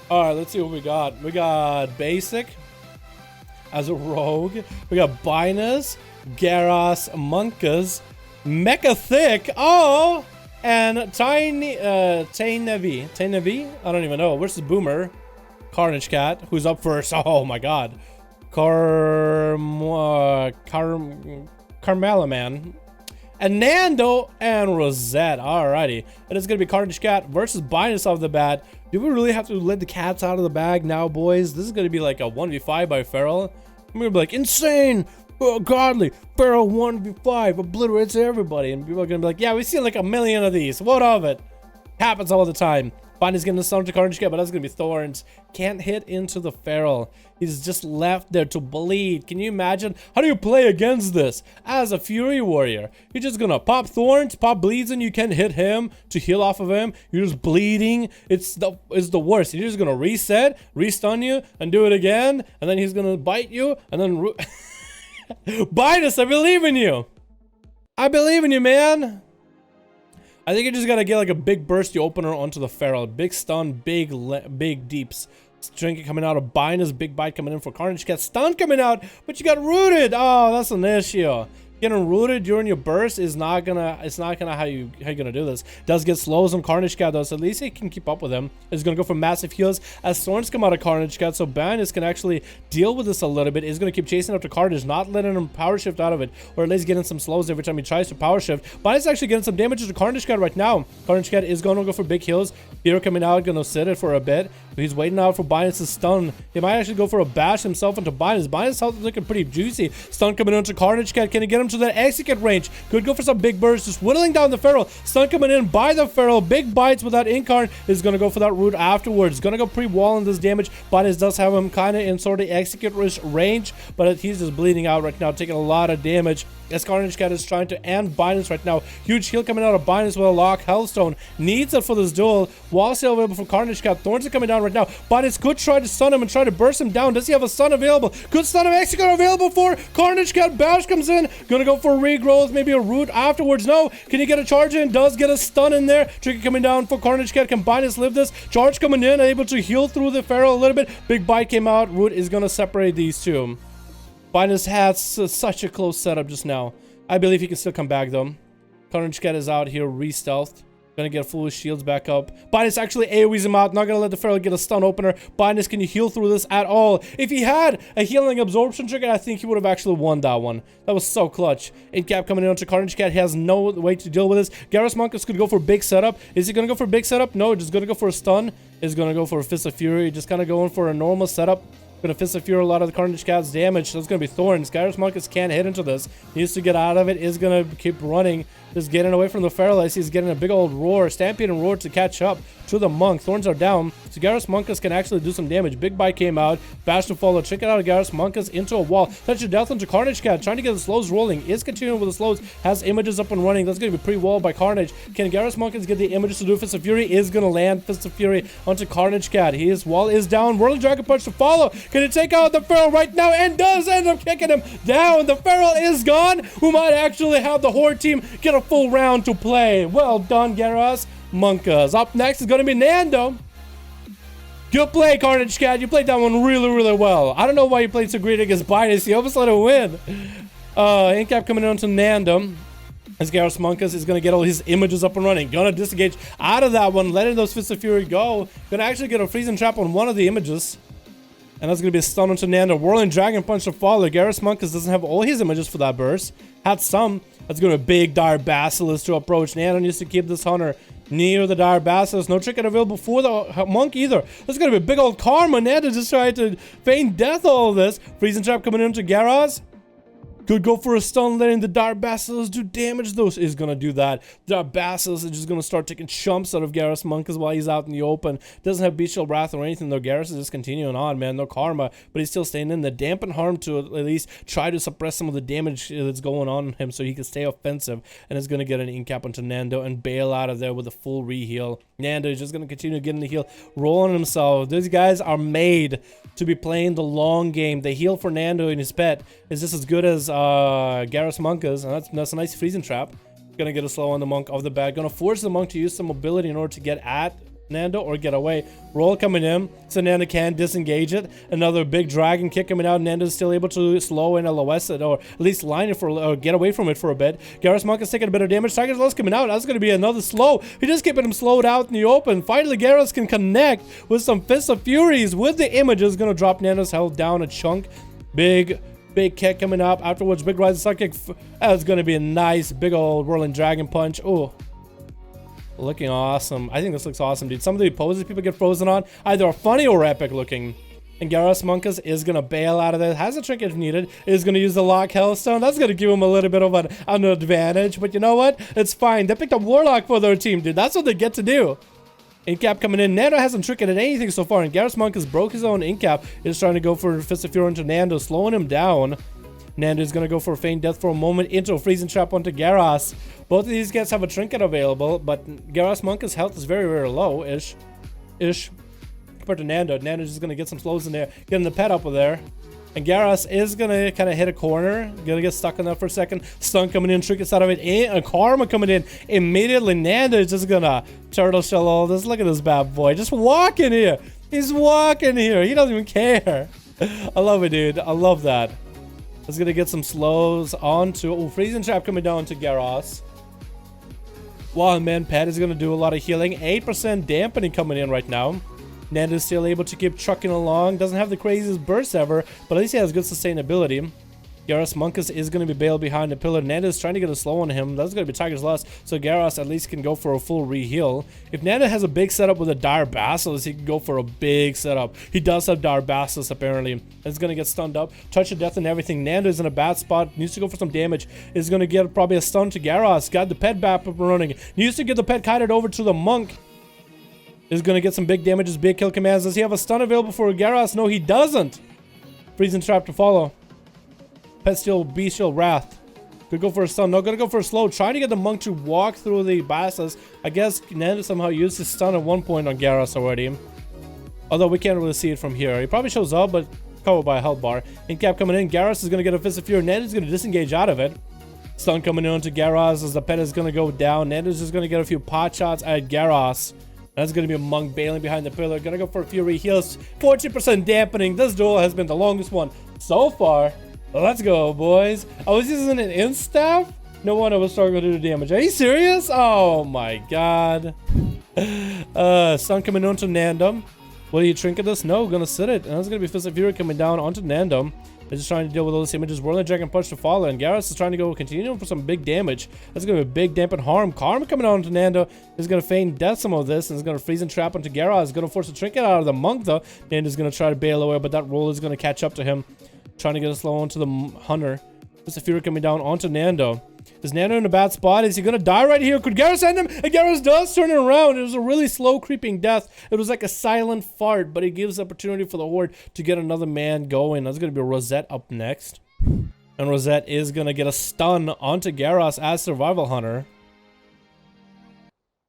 Alright, let's see what we got. We got Basic as a rogue. We got Binus, Garros, Monkas, Mecha Thick, oh, and Tiny Tainevi. I don't even know. Where's the Boomer? Carnage Cat, who's up first. Oh my god. Carmela Man. And Nando and Rosette. Alrighty. And it's going to be Carnage Cat versus Binus off the bat. Do we really have to let the cats out of the bag now, boys? This is going to be like a 1v5 by Feral. I'm going to be like, insane, godly, Feral 1v5, obliterates everybody. And people are going to be like, yeah, we've seen like a million of these. What of it? Happens all the time. Binus getting the stun to Carnage Cat, but that's going to be Thorns. Can't hit into the Feral. He's just left there to bleed. Can you imagine? How do you play against this as a Fury Warrior? You're just going to pop Thorns, pop bleeds, and you can't hit him to heal off of him. You're just bleeding. It's the worst. You're just going to reset, restun you, and do it again. And then he's going to bite you. And then... Binus, I believe in you. I believe in you, man. I think you just gotta get like a big bursty opener onto the Feral. Big stun, big deeps. Trinket coming out of Binus, big bite coming in for Carnage Cat. Stun coming out, but you got rooted. Oh, that's an issue. Getting rooted during your burst is not gonna, how you gonna do this. Does get slows on Carnage Cat though, so at least he can keep up with him. He's gonna go for massive heals as Thorns come out of Carnage Cat, so Binus can actually deal with this a little bit. He's gonna keep chasing after Carnage, not letting him power shift out of it, or at least getting some slows every time he tries to power shift. Binus actually getting some damage to Carnage Cat right now. Carnage Cat is gonna go for big heals. Hero coming out, gonna sit it for a bit. He's waiting out for Binus' stun. He might actually go for a bash himself into Binus. Binus' health is looking pretty juicy. Stun coming into Carnage Cat. Can he get him to that execute range? Could go for some big bursts, just whittling down the Feral. Stun coming in by the Feral. Big bites with that Incarn. Is gonna go for that root afterwards. Gonna go pre-walling this damage. Binus does have him kind of in sort of execute range, but he's just bleeding out right now, taking a lot of damage. As Carnage Cat is trying to end Binus right now. Huge heal coming out of Binus with a lock. Hellstone needs it for this duel. Wall still available for Carnage Cat. Thorns are coming down right now. Binus could try to stun him and try to burst him down. Does he have a stun available? Good stun of Execute available for Carnage Cat. Bash comes in. Gonna go for a regrowth. Maybe a root afterwards. No. Can he get a charge in? Does get a stun in there. Trinket coming down for Carnage Cat. Can Binus live this? Charge coming in. Able to heal through the Feral a little bit. Big bite came out. Root is gonna separate these two. Binus has such a close setup just now. I believe he can still come back though. Carnage Cat is out here, re-stealthed. Gonna get full shields back up. Binus actually AoEs him out. Not gonna let the Feral get a stun opener. Binus, can you heal through this at all? If he had a healing absorption trigger, I think he would have actually won that one. That was so clutch. Incap coming in onto Carnage Cat. He has no way to deal with this. Garrus Monkus could go for a big setup. Is he gonna go for a big setup? No, just gonna go for a stun. Is gonna go for a Fist of Fury. Just kind of going for a normal setup. Gonna Fist of Fury a lot of the Carnage Cat's damage. So it's gonna be Thorns. Garrus Monkus can't hit into this. Needs to get out of it. Is gonna keep running. Just getting away from the Feral. I see he's getting a big old roar. Stampede and roar to catch up to the Monk. Thorns are down. So Garrus Monkus can actually do some damage. Big bite came out. Bash to follow. Check it out. Garrus Monkus into a wall. Touch of death into Carnage Cat. Trying to get the slows rolling. Is continuing with the slows. Has images up and running. That's going to be pre-walled by Carnage. Can Garrus Monkus get the images to do Fist of Fury? Is going to land Fist of Fury onto Carnage Cat. His wall is down. Whirling Dragon Punch to follow. Can he take out the Feral right now? And does end up kicking him down. The Feral is gone. We might actually have the Horde team get a full round to play. Well done, Garrus Monkus. Up next is going to be Nando. Good play, Carnage Cat. You played that one really, really well. I don't know why you played so great against Binus. You almost let it win. Incap coming on to Nando. As Garrus Monkus is going to get all his images up and running. Gonna disengage out of that one. Letting those Fists of Fury go. Gonna actually get a freezing trap on one of the images. And that's going to be a stun onto Nando. Whirling Dragon Punch to follow. Garrus Monkus doesn't have all his images for that burst. Had some. That's going to be a big Dire Basilisk to approach. Nando needs to keep this Hunter near the Dire Basilisk. No trinket available for the Monk either. That's going to be a big old karma. Nando just tried to feign death all of this. Freezing Trap coming into Garrus. Could go for a stun, letting the Dire Basilisk do damage, though. Is gonna do that. Dire Basilisk is just gonna start taking chumps out of Garrus Monkus while he's out in the open. Doesn't have Bestial Wrath or anything, though. Garrus is just continuing on, man. No karma, but he's still staying in. The dampen harm to at least try to suppress some of the damage that's going on him so he can stay offensive. And is gonna get an ink cap onto Nando and bail out of there with a full re-heal. Nando is just gonna continue getting the heal, rolling himself. These guys are made to be playing the long game. The heal for Nando and his pet is just as good as Garrus Monkus, and that's a nice freezing trap. Gonna get a slow on the monk of the bat. Gonna force the monk to use some mobility in order to get at Nando or get away. Roll coming in, so Nando can disengage it. Another big dragon kick coming out. Nando's still able to slow in LOS it, or at least line it for, or get away from it for a bit. Garrus Monk is taking a bit of damage. Tiger's Loss coming out. That's going to be another slow. He just keeping him slowed out in the open. Finally, Garrus can connect with some Fists of Furies with the images. Going to drop Nando's health down a chunk. Big kick coming up. Afterwards, big rise of kick. That's going to be a nice big old whirling dragon punch. Oh. Looking awesome. I think this looks awesome, dude. Some of the poses people get frozen on either are funny or epic looking. And Garrus Monkus is going to bail out of there. Has a trinket if needed. Is going to use the Lock Hellstone. That's going to give him a little bit of an advantage. But you know what? It's fine. They picked up Warlock for their team, dude. That's what they get to do. Incap coming in. Nando hasn't tricketed anything so far. And Garrus Monkus broke his own Incap. Is trying to go for Fist of Fury into Nando, slowing him down. Nando is going to go for a feign death for a moment into a freezing trap onto Garrus. Both of these guys have a trinket available, but Garrus Monkus' health is very, very low-ish. Compared to Nando. Nando's just going to get some slows in there, getting the pet up there. And Garrus is going to kind of hit a corner. Going to get stuck on that for a second. Stun coming in, trinkets out of it, and Karma coming in. Immediately, Nando is just going to turtle shell all this. Look at this bad boy. Just walking here. He's walking here. He doesn't even care. I love it, dude. I love that. He's gonna get some slows onto freezing trap coming down to Garrus. Wild Man Pet is gonna do a lot of healing. 8% dampening coming in right now. Nando's still able to keep trucking along. Doesn't have the craziest burst ever, but at least he has good sustainability. Garrus Monkus is going to be bailed behind the pillar. Nando's trying to get a slow on him. That's going to be Tiger's Loss, so Garrus at least can go for a full re-heal. If Nando has a big setup with a Dire Basilisk, he can go for a big setup. He does have Dire Basilisk, apparently. It's going to get stunned up. Touch of Death and everything. Nando is in a bad spot. Needs to go for some damage. Is going to get probably a stun to Garrus. Got the pet back up and running. Needs to get the pet kited over to the monk. Is going to get some big damages, big kill commands. Does he have a stun available for Garrus? No, he doesn't. Freezing trap to follow. Pet Steel, Bestial Wrath. Could go for a stun. No, gonna go for a slow. Trying to get the monk to walk through the Basilisk. I guess Nando somehow used his stun at one point on Garrus already. Although we can't really see it from here. He probably shows up, but covered by a health bar. Incap coming in. Garrus is gonna get a Fist of Fury. Nando's gonna disengage out of it. Stun coming in to Garrus as the pet is gonna go down. Nando's just gonna get a few pot shots at Garrus. That's going to be a monk bailing behind the pillar. Gonna go for a few re-heals. 40% dampening. This duel has been the longest one so far. Let's go, boys. I was using an instaff. No wonder I was struggling to do damage. Are you serious? Oh my god. Stun coming onto Nando. Will you trinket this? No, gonna sit it. And that's gonna be Fist of Fury coming down onto Nando. They're just trying to deal with all these images. Whirling Dragon Punch to follow. And Garrus is trying to go continue for some big damage. That's going to be a big dampen harm. Karma coming on to Nando. Is going to feign death some of this. And is going to freeze and trap onto Garrus. Is going to force a trinket out of the monk though. Nando's going to try to bail away. But that roll is going to catch up to him. Trying to get a slow onto the hunter. There's a Fury coming down onto Nando. Is Nando in a bad spot? Is he going to die right here? Could Garrus end him? And Garrus does turn it around. It was a really slow creeping death. It was like a silent fart, but it gives opportunity for the Horde to get another man going. That's going to be Rosette up next. And Rosette is going to get a stun onto Garrus as Survival Hunter.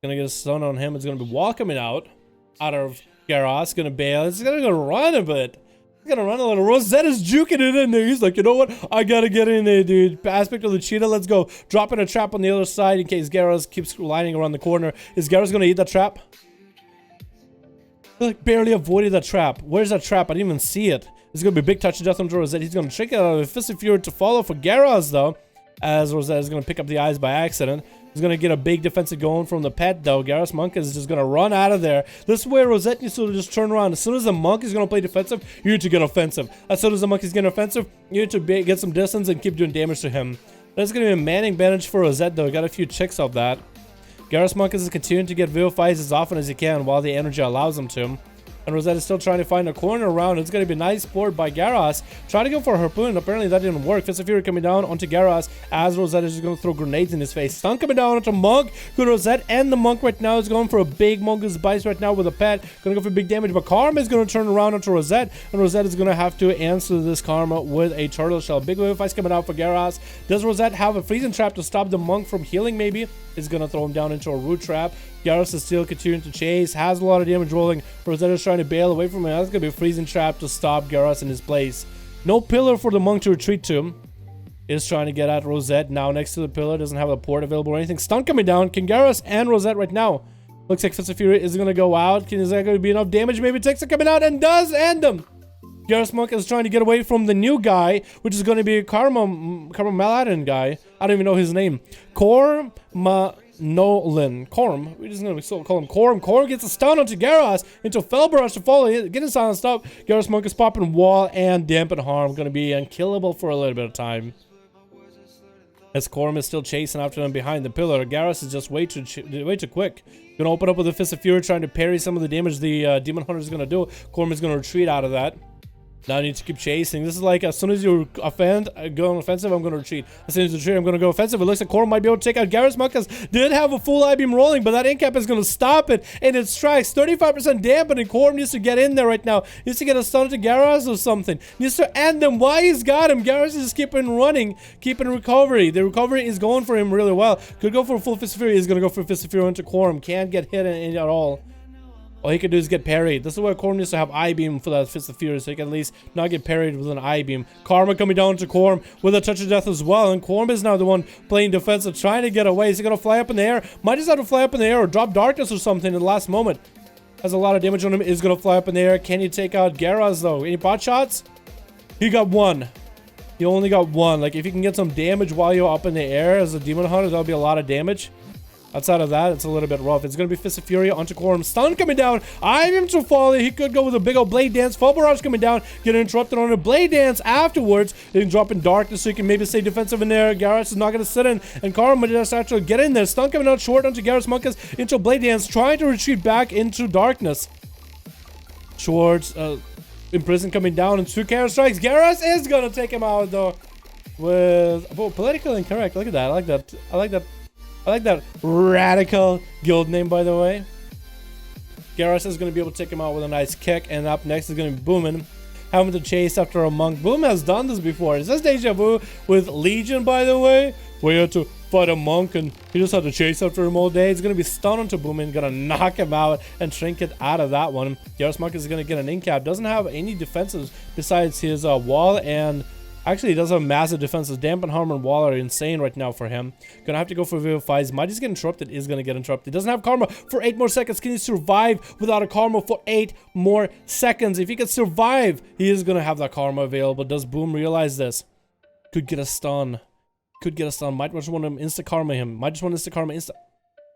Going to get a stun on him. It's going to be Wall coming out of Garrus. Going to bail. It's going to go run a bit. He's gonna run a little. Rosette is juking it in there. He's like, you know what? I gotta get in there, dude. Aspect of the cheetah. Let's go. Dropping a trap on the other side in case Garrus keeps lining around the corner. Is Garrus gonna eat that trap? I like barely avoided that trap. Where's that trap? I didn't even see it. There's gonna be a big touch of death on Rosette. He's gonna trick it out of a Fist of Fury to follow for Garrus though. As Rosette is gonna pick up the eyes by accident. He's going to get a big defensive going from the pet, though. Garrus Monk is just going to run out of there. This is where Rosette needs to just turn around. As soon as the monk is going to play defensive, you need to get offensive. As soon as the monk is getting offensive, you need to get some distance and keep doing damage to him. That's going to be a manning advantage for Rosette, though. Got a few checks of that. Garrus Monk is continuing to get vivified as often as he can while the energy allows him to. And Rosette is still trying to find a corner around. It's going to be a nice board by Garros. Trying to go for a harpoon. Apparently that didn't work. Fist of Fury coming down onto Garros as Rosette is just going to throw grenades in his face. Stun coming down onto Monk. Good Rosette and the Monk right now is going for a big Mongoose Bites right now with a pet. Going to go for big damage. But Karma is going to turn around onto Rosette. And Rosette is going to have to answer this Karma with a Turtle Shell. Big wave fights coming out for Garros. Does Rosette have a freezing trap to stop the Monk from healing maybe? Is going to throw him down into a root trap. Garros is still continuing to chase. Has a lot of damage rolling. Rosette is trying to bail away from him. That's going to be a freezing trap to stop Garros in his place. No pillar for the Monk to retreat to. Is trying to get at Rosette now next to the pillar. Doesn't have a port available or anything. Stun coming down. Can Garros and Rosette right now. Looks like Fist of Fury is going to go out. Is that going to be enough damage? Maybe takes it coming out and does end him. Garros Monk is trying to get away from the new guy, which is going to be a Karma Maladin guy. I don't even know his name. Nolan. Korm. We're just going to call him Korm. Korm gets a stun onto Garros into Fell Barrage to follow. Getting silenced up. Garros Monk is popping wall and dampen harm. Going to be unkillable for a little bit of time. As Korm is still chasing after them behind the pillar. Garros is just way too quick. Going to open up with a Fist of Fury, trying to parry some of the damage the Demon Hunter is going to do. Korm is going to retreat out of that. Now I need to keep chasing. This is like, as soon as you go on offensive, I'm going to retreat. As soon as you retreat, I'm going to go offensive. It looks like Korm might be able to take out Garros Monk. Did have a full I-beam rolling, but that incap is going to stop it. And it strikes 35% dampening. Korm needs to get in there right now. Needs to get a stun to Garros or something. Needs to end him. Why he's got him? Garros is just keeping running, keeping recovery. The recovery is going for him really well. Could go for a full Fist of Fury. He's going to go for a Fist of Fury into Korm. Can't get hit at all. All he can do is get parried. This is why Korm needs to have I-beam for that Fist of Fury, so he can at least not get parried with an I-beam. Karma coming down to Korm with a touch of death as well, and Korm is now the one playing defensive, trying to get away. Is he going to fly up in the air? Might just have to fly up in the air or drop darkness or something in the last moment. Has a lot of damage on him. Is going to fly up in the air. Can he take out Garros though? Any pot shots? He got one. He only got one. Like, if you can get some damage while you're up in the air as a Demon Hunter, that'll be a lot of damage. Outside of that, it's a little bit rough. It's going to be Fist of Fury onto Korm. Stun coming down. I'm to fall. He could go with a big old Blade Dance. Fall Barrage coming down. Get interrupted on a Blade Dance afterwards. He can drop in Darkness so he can maybe stay defensive in there. Garros is not going to sit in. And Karma might just actually get in there. Stun coming out short onto Garros Monk into a Blade Dance. Trying to retreat back into Darkness. Schwartz, Imprison coming down. And 2 counter strikes. Garros is going to take him out though. With... Oh, politically incorrect. Look at that. I like that. I like that. I like that radical guild name, by the way. Garros is going to be able to take him out with a nice kick. And up next is going to be Boomin. Having to chase after a Monk. Boom has done this before. Is this Deja Vu with Legion, by the way? Where you had to fight a Monk and he just had to chase after him all day. He's going to be stunned onto Boomin. Going to knock him out and Trinket out of that one. Garros Monk is going to get an incap. Doesn't have any defenses besides his wall and... Actually, he does have massive defenses. Dampen Harm and Wall are insane right now for him. Gonna have to go for Vivifies. Might just get interrupted. Is gonna get interrupted. Doesn't have Karma for 8 more seconds. Can he survive without a Karma for 8 more seconds? If he can survive, he is gonna have that Karma available. Does Boom realize this? Could get a stun. Could get a stun. Might just want to insta-Karma him. Might just want to insta-Karma insta...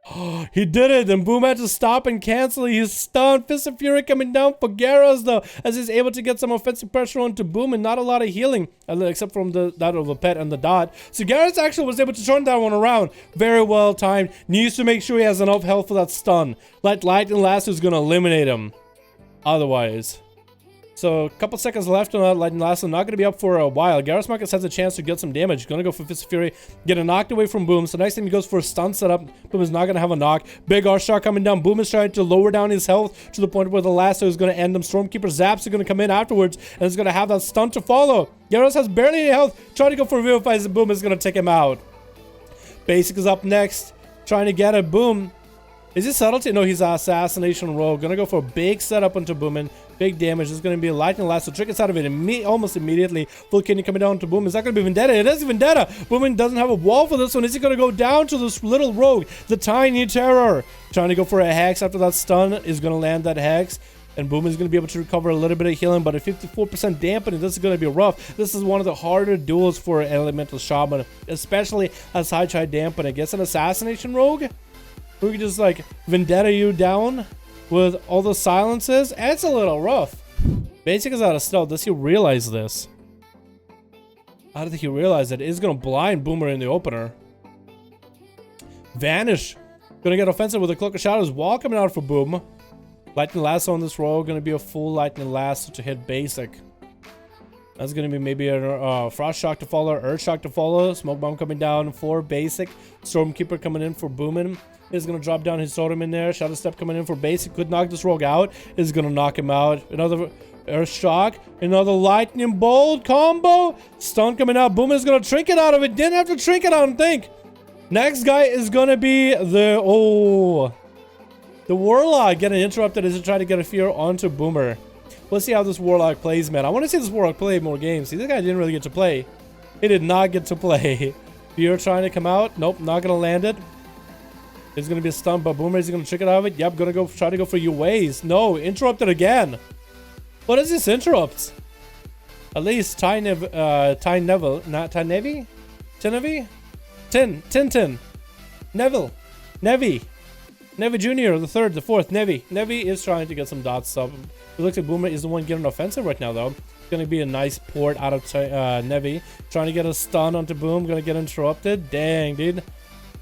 Oh, he did it, and Boom had to stop and cancel. He's stunned. Fist of Fury coming down for Garros, though, as he's able to get some offensive pressure onto Boom and not a lot of healing, except from that of a pet and the dot. So Garros actually was able to turn that one around. Very well timed. Needs to make sure he has enough health for that stun. Light and Lasso is going to eliminate him. Otherwise... So, a couple seconds left on that Lightning Lasso. Not going to be up for a while. Garros Marcus has a chance to get some damage. Going to go for Fist of Fury. Get a knocked away from Boom. So, next time he goes for a stun setup. Boom is not going to have a knock. Big R-Star coming down. Boom is trying to lower down his health to the point where the Lasso is going to end him. Stormkeeper Zaps are going to come in afterwards. And is going to have that stun to follow. Garros has barely any health. Trying to go for Vivifies and Boom is going to take him out. Basic is up next. Trying to get a Boom. Is he Subtlety? No, he's Assassination Rogue. Gonna go for a big setup onto Boomin. Big damage. This is gonna be a Lightning Lasso. Trick us out of it almost immediately. Full kidney coming down to Boom. Is that gonna be Vendetta? It is Vendetta. Boomin doesn't have a wall for this one. Is he gonna go down to this little rogue? The Tiny Terror. Trying to go for a Hex after that stun. Is gonna land that Hex. And Boom is going to be able to recover a little bit of healing, but a 54% dampening. This is going to be rough. This is one of the harder duels for Elemental Shaman, especially as high try dampening. Gets an Assassination Rogue, who can just like Vendetta you down with all the silences. It's a little rough. Basic is out of stealth. Does he realize this? How did he realize that? It's going to blind Boomer in the opener. Vanish. Going to get offensive with a Cloak of Shadows. Wall coming out for Boom. Lightning Lasso on this roll, gonna be a full Lightning Lasso to hit basic. That's gonna be maybe a Frost Shock to follow, Earth Shock to follow, Smoke Bomb coming down for basic, Stormkeeper coming in for booming. He's gonna drop down his totem in there, Shadow Step coming in for basic, could knock this rogue out, is gonna knock him out. Another Earth Shock, another Lightning Bolt combo, stun coming out, booming is gonna trinket out of it, didn't have to trinket, I don't think. Next guy is gonna be the Warlock getting interrupted as he try to get a fear onto Boomer. Let's see how this Warlock plays, man. I want to see this Warlock play more games. See, this guy didn't really get to play. He did not get to play. Fear trying to come out. Nope, not gonna land it. It's gonna be a stun, but Boomer is gonna trick it out of it. Yep, gonna go try to go for UAs. No, interrupted again. What is this interrupt? At least Neville, not Nevi? Tintin. Neville. Nevi Jr., the third, the fourth, Nevi. Nevi is trying to get some dots up. It looks like Boomer is the one getting offensive right now, though. It's going to be a nice port out of Nevi. Trying to get a stun onto Boom. Going to get interrupted. Dang, dude.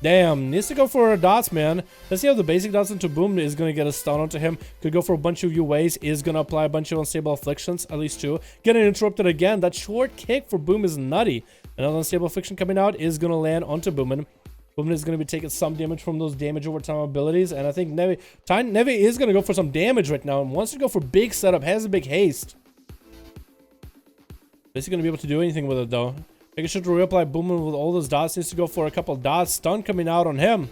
Damn. Needs to go for dots, man. Let's see how the basic dots into Boom is going to get a stun onto him. Could go for a bunch of UAs. Is going to apply a bunch of unstable afflictions. At least 2. Getting interrupted again. That short kick for Boom is nutty. Another unstable affliction coming out is going to land onto Boomin. Boomin is going to be taking some damage from those damage over time abilities. And I think Nevi is going to go for some damage right now. And wants to go for big setup. Has a big haste. Is he going to be able to do anything with it, though? Making sure to reapply Boomin with all those dots. Needs to go for a couple dots. Stun coming out on him.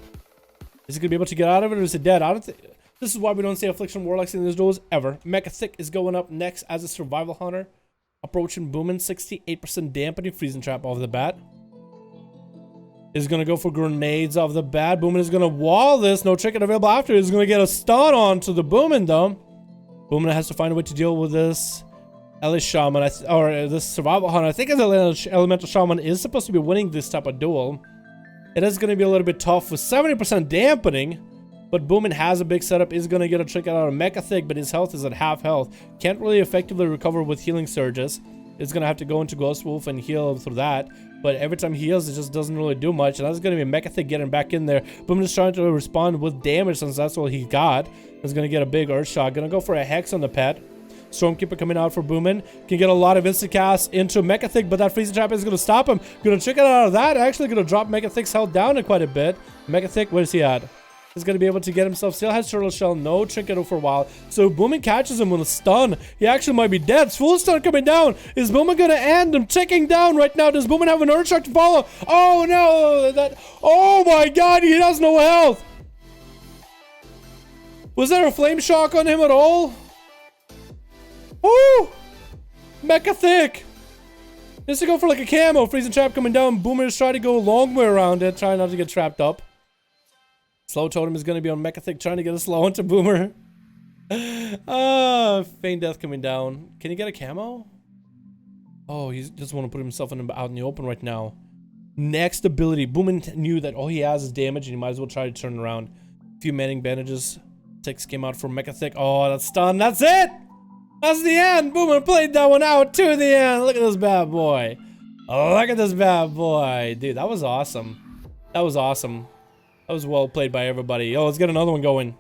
Is he going to be able to get out of it, or is it dead? I don't think... This is why we don't see Affliction Warlocks in these duels ever. Mecha Thick is going up next as a Survival Hunter. Approaching Boomin. 68% dampening. Freezing Trap off the bat. Is going to go for grenades off the bat. Boomin is going to wall this. No trinket available after. He's going to get a stun onto the Boomin, though. Boomin has to find a way to deal with this. Shaman, or this Survival Hunter. I think as Elemental Shaman is supposed to be winning this type of duel. It is going to be a little bit tough with 70% dampening. But Boomin has a big setup. Is going to get a trinket out of Mecha Thick, but his health is at half health. Can't really effectively recover with healing surges. It's going to have to go into Ghost Wolf and heal through that. But every time he heals, it just doesn't really do much. And that's going to be Mecha Thick getting back in there. Boomin is trying to respond with damage since that's what he got. He's going to get a big Earth Shot. Going to go for a Hex on the pet. Stormkeeper coming out for Boomin. Can get a lot of instant cast into Mecha Thick, but that Freezing Trap is going to stop him. Going to trick it out of that. Actually going to drop Mecha Thick's health down in quite a bit. Mecha Thick, where is he at? He's going to be able to get himself. Still has Turtle Shell. No trinket for a while. So Boomin catches him with a stun. He actually might be dead. Full stun coming down. Is Boomin going to end him ticking down right now? Does Boomin have an Earth Shock to follow? Oh no. Oh my god. He has no health. Was there a Flame Shock on him at all? Oh! Mecha Thick. Needs to go for like a camo. Freezing Trap coming down. Boomer is trying to go a long way around it. Trying not to get trapped up. Slow Totem is going to be on Mecha Thick, trying to get a slow onto Boomer. Feign Death coming down. Can he get a camo? Oh, he doesn't want to put himself out in the open right now. Next ability. Boomer knew that all he has is damage, and he might as well try to turn around. A few manning bandages. Ticks came out for Mecha Thick. Oh, that's stun. That's it! That's the end! Boomer played that one out to the end. Look at this bad boy. Look at this bad boy. Dude, that was awesome. That was awesome. That was well played by everybody. Oh, let's get another one going.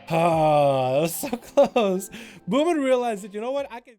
Ah, that was so close. Boomin realized that, you know what? I can...